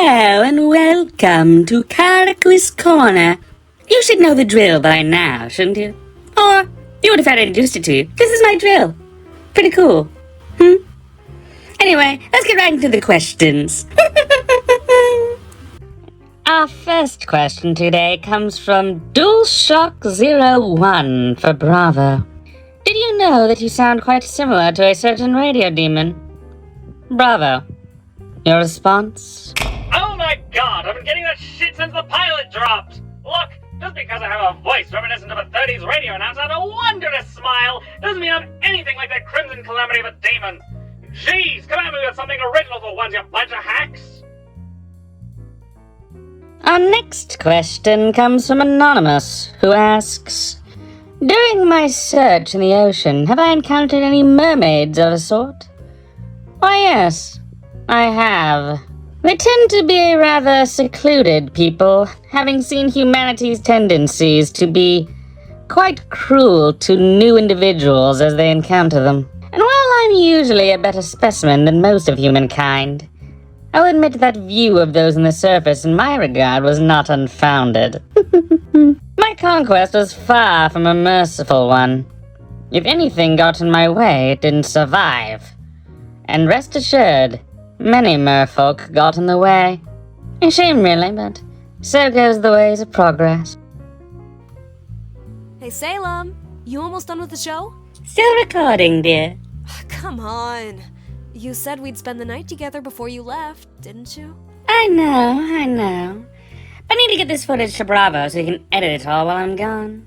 Hello and welcome to Karaquis Corner. You should know the drill by now, shouldn't you? Or you would have had it introduced it to you. This is my drill. Pretty cool. Anyway, let's get right into the questions. Our first question today comes from DualShock01 for Bravo. Did you know that you sound quite similar to a certain radio demon? Bravo. Your response? Oh my god, I've been getting that shit since the pilot dropped! Look, just because I have a voice reminiscent of a 30s radio announcer and a wondrous smile doesn't mean I'm anything like that crimson calamity of a demon. Jeez, come at me with something original for once, you bunch of hacks! Our next question comes from Anonymous, who asks, during my search in the ocean, have I encountered any mermaids of a sort? Why, yes, I have. They tend to be a rather secluded people, having seen humanity's tendencies to be quite cruel to new individuals as they encounter them. And while I'm usually a better specimen than most of humankind, I'll admit that view of those on the surface in my regard was not unfounded. My conquest was far from a merciful one. If anything got in my way, it didn't survive. And rest assured, many merfolk got in the way. A shame really, but so goes the ways of progress. Hey Salem, you almost done with the show? Still recording, dear. Come on. You said we'd spend the night together before you left, didn't you? I know. I need to get this footage to Bravo so you can edit it all while I'm gone.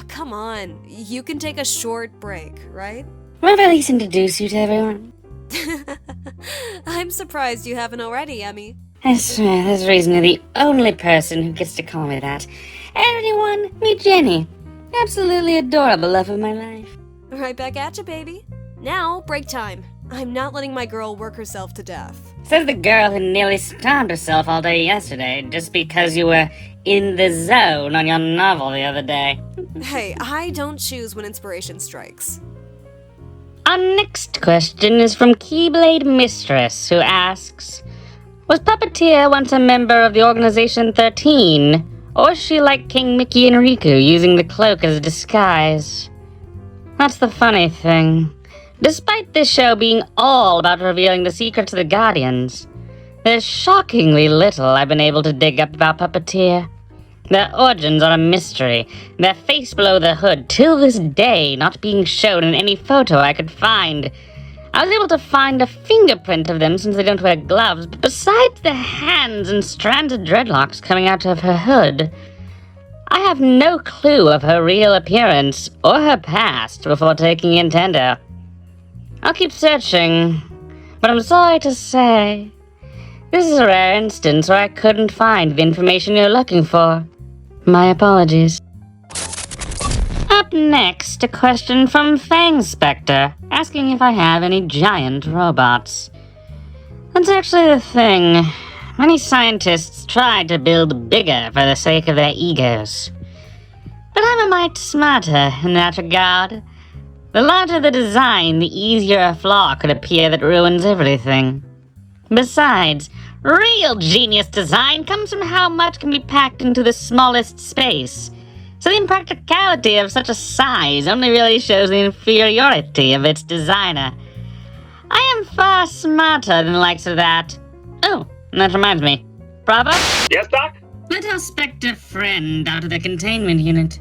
Come on, you can take a short break, right? Will I at least introduce you to everyone? I'm surprised you haven't already, Emmy. I swear, there's reason you're the only person who gets to call me that. Everyone, meet Jenny. Absolutely adorable love of my life. Right back at you, baby. Now, break time. I'm not letting my girl work herself to death. Says the girl who nearly starved herself all day yesterday just because you were in the zone on your novel the other day. Hey, I don't choose when inspiration strikes. Our next question is from Keyblade Mistress, who asks, was Puppeteer once a member of the Organization 13, or was she like King Mickey and Riku, using the cloak as a disguise? That's the funny thing. Despite this show being all about revealing the secrets of the Guardians, there's shockingly little I've been able to dig up about Puppeteer. Their origins are a mystery, their face below the hood, till this day, not being shown in any photo I could find. I was able to find a fingerprint of them since they don't wear gloves, but besides the hands and strands of dreadlocks coming out of her hood, I have no clue of her real appearance or her past before taking Nintendo. I'll keep searching, but I'm sorry to say, this is a rare instance where I couldn't find the information you're looking for. My apologies. Up next, a question from Fang Spectre, asking if I have any giant robots. That's actually the thing. Many scientists try to build bigger for the sake of their egos. But I'm a mite smarter in that regard. The larger the design, the easier a flaw could appear that ruins everything. Besides, real genius design comes from how much can be packed into the smallest space. So the impracticality of such a size only really shows the inferiority of its designer. I am far smarter than the likes of that. Oh, and that reminds me. Bravo? Yes, Doc? Let our Spectre friend out of the containment unit.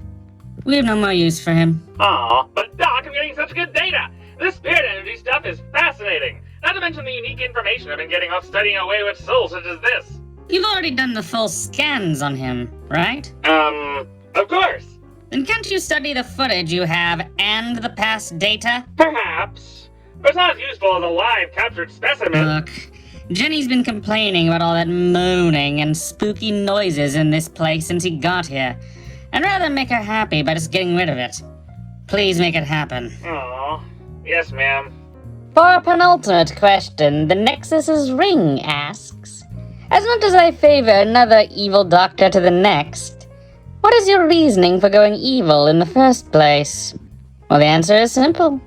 We have no more use for him. Aw, but Doc, I'm getting such good data! This spirit energy stuff is fascinating! Not to mention the unique information I've been getting off studying away with souls such as this. You've already done the full scans on him, right? Of course. Then can't you study the footage you have and the past data? Perhaps. But it's not as useful as a live captured specimen. Look, Jenny's been complaining about all that moaning and spooky noises in this place since he got here. I'd rather make her happy by just getting rid of it. Please make it happen. Aw. Yes, ma'am. For our penultimate question, the Nexus's Ring asks, as much as I favor another evil doctor to the next, what is your reasoning for going evil in the first place? Well, the answer is simple.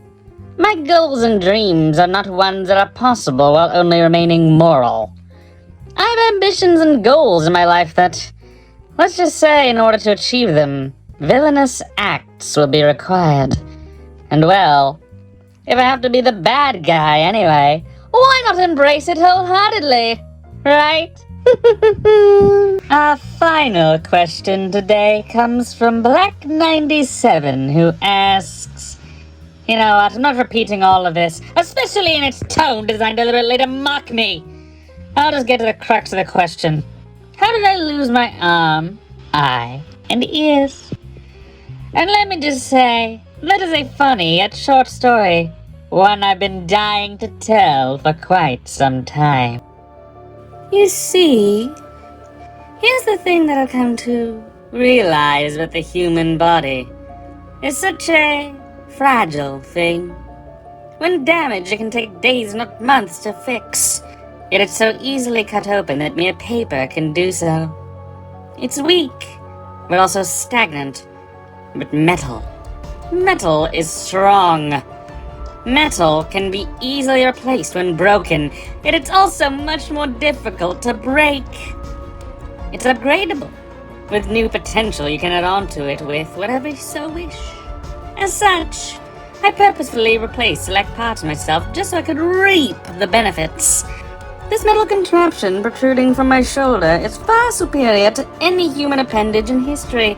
My goals and dreams are not ones that are possible while only remaining moral. I have ambitions and goals in my life that, let's just say, in order to achieve them, villainous acts will be required. And well, if I have to be the bad guy anyway, why not embrace it wholeheartedly, right? Our final question today comes from Black97, who asks, you know what, I'm not repeating all of this, especially in its tone designed deliberately to mock me. I'll just get to the crux of the question. How did I lose my arm, eye, and ears? And let me just say, that is a funny yet short story, one I've been dying to tell for quite some time. You see, here's the thing that I've come to realize with the human body. It's such a fragile thing. When damaged, it can take days, not months, to fix. Yet it's so easily cut open that mere paper can do so. It's weak, but also stagnant. But metal is strong. Metal can be easily replaced when broken, yet it's also much more difficult to break. It's upgradable. With new potential, you can add on to it with whatever you so wish. As such, I purposefully replaced select parts of myself just so I could reap the benefits. This metal contraption protruding from my shoulder is far superior to any human appendage in history.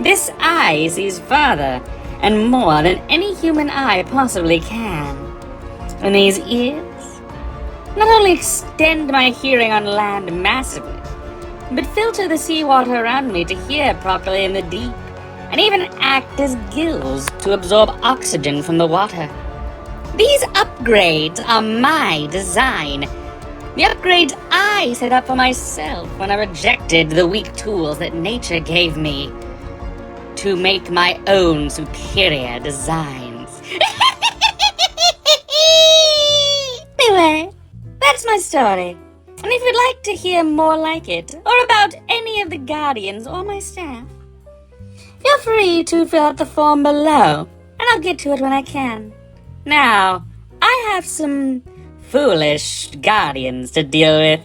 This eye sees farther and more than any human eye possibly can. And these ears not only extend my hearing on land massively, but filter the seawater around me to hear properly in the deep, and even act as gills to absorb oxygen from the water. These upgrades are my design. The upgrades I set up for myself when I rejected the weak tools that nature gave me to make my own superior designs. Anyway, that's my story. And if you'd like to hear more like it, or about any of the Guardians or my staff, feel free to fill out the form below, and I'll get to it when I can. Now, I have some foolish Guardians to deal with.